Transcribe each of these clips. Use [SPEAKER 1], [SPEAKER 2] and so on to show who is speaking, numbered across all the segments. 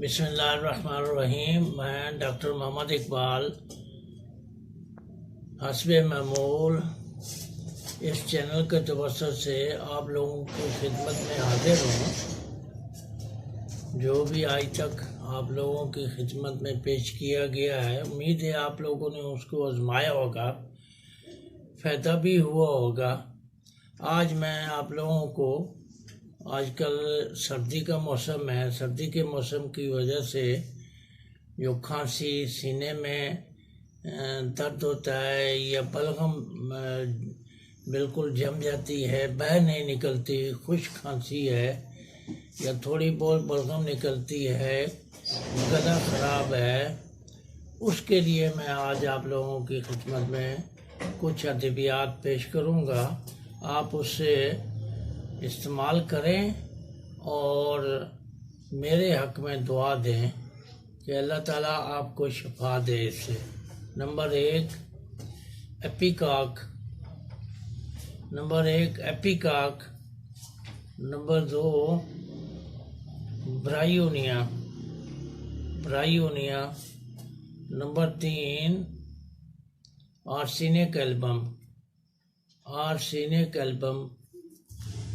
[SPEAKER 1] बिस्मिल्लाहिर्रहमानिर्रहीम। मैं डॉक्टर मोहम्मद इकबाल हस्बे मामूल इस चैनल के तवज्जुह से आप लोगों की खिदमत में हाजिर हूँ। जो भी आज तक आप लोगों की खिदमत में पेश किया गया है, उम्मीद है आप लोगों ने उसको आजमाया होगा, फ़ायदा भी हुआ होगा। आज मैं आप लोगों को, आजकल सर्दी का मौसम है, सर्दी के मौसम की वजह से जो खांसी, सीने में दर्द होता है या बलगम बिल्कुल जम जाती है, बह नहीं निकलती, खुश्क खांसी है या थोड़ी बहुत बलगम निकलती है, गला ख़राब है, उसके लिए मैं आज आप लोगों की खिदमत में कुछ अद्वियात पेश करूँगा। आप उससे इस्तेमाल करें और मेरे हक़ में दुआ दें कि अल्लाह ताला आपको शिफा दे इससे। नंबर एक एपिकाक, नंबर दो ब्रायोनिया, नंबर तीन आर्सेनिक एल्बम,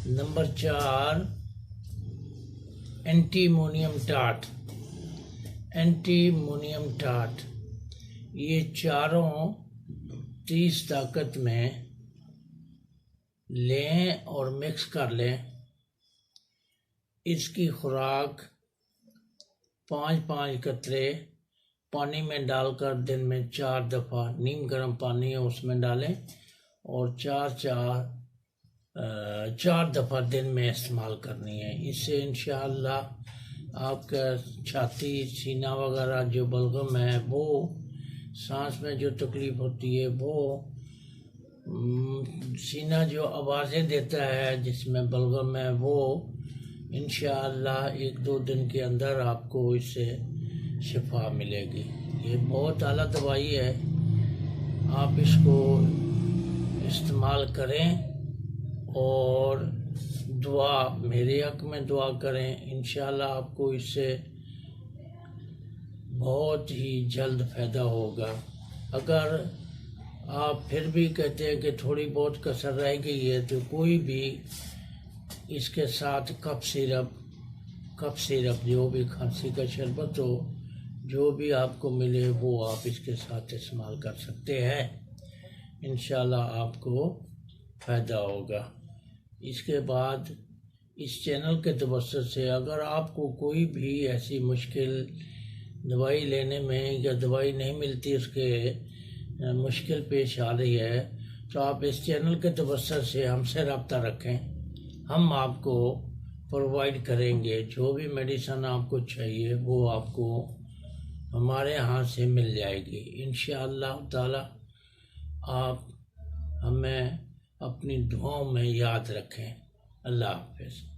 [SPEAKER 1] नंबर चार एंटीमोनियम टाट। ये चारों 30 ताकत में लें और मिक्स कर लें। इसकी खुराक 5-5 कतरे पानी में डालकर दिन में 4 दफ़ा, नीम गर्म पानी है उसमें डालें और 4 दफ़ा दिन में इस्तेमाल करनी है। इससे इंशाअल्लाह आपका छाती, सीना वगैरह जो बलगम है, वो सांस में जो तकलीफ़ होती है, वो सीना जो आवाज़ें देता है जिसमें बलगम है, वो इंशाअल्लाह 1-2 दिन के अंदर आपको इससे शिफा मिलेगी। ये बहुत आला दवाई है, आप इसको इस्तेमाल करें और दुआ, मेरे हक़ में दुआ करें। इंशाअल्लाह आपको इससे बहुत ही जल्द फ़ायदा होगा। अगर आप फिर भी कहते हैं कि थोड़ी बहुत कसर रह गई है, तो कोई भी इसके साथ कफ सिरप जो भी खांसी का शरबत हो, जो भी आपको मिले वो आप इसके साथ इस्तेमाल कर सकते हैं। इंशाअल्लाह आपको फ़ायदा होगा। इसके बाद इस चैनल के तवज्जुह से अगर आपको कोई भी ऐसी मुश्किल दवाई लेने में या दवाई नहीं मिलती, उसके मुश्किल पेश आ रही है, तो आप इस चैनल के तवज्जुह से हमसे रब्ता रखें। हम आपको प्रोवाइड करेंगे जो भी मेडिसिन आपको चाहिए, वो आपको हमारे यहाँ से मिल जाएगी इंशाअल्लाह ताला। आप हमें अपनी दुआओं में याद रखें। अल्लाह हाफ़िज़।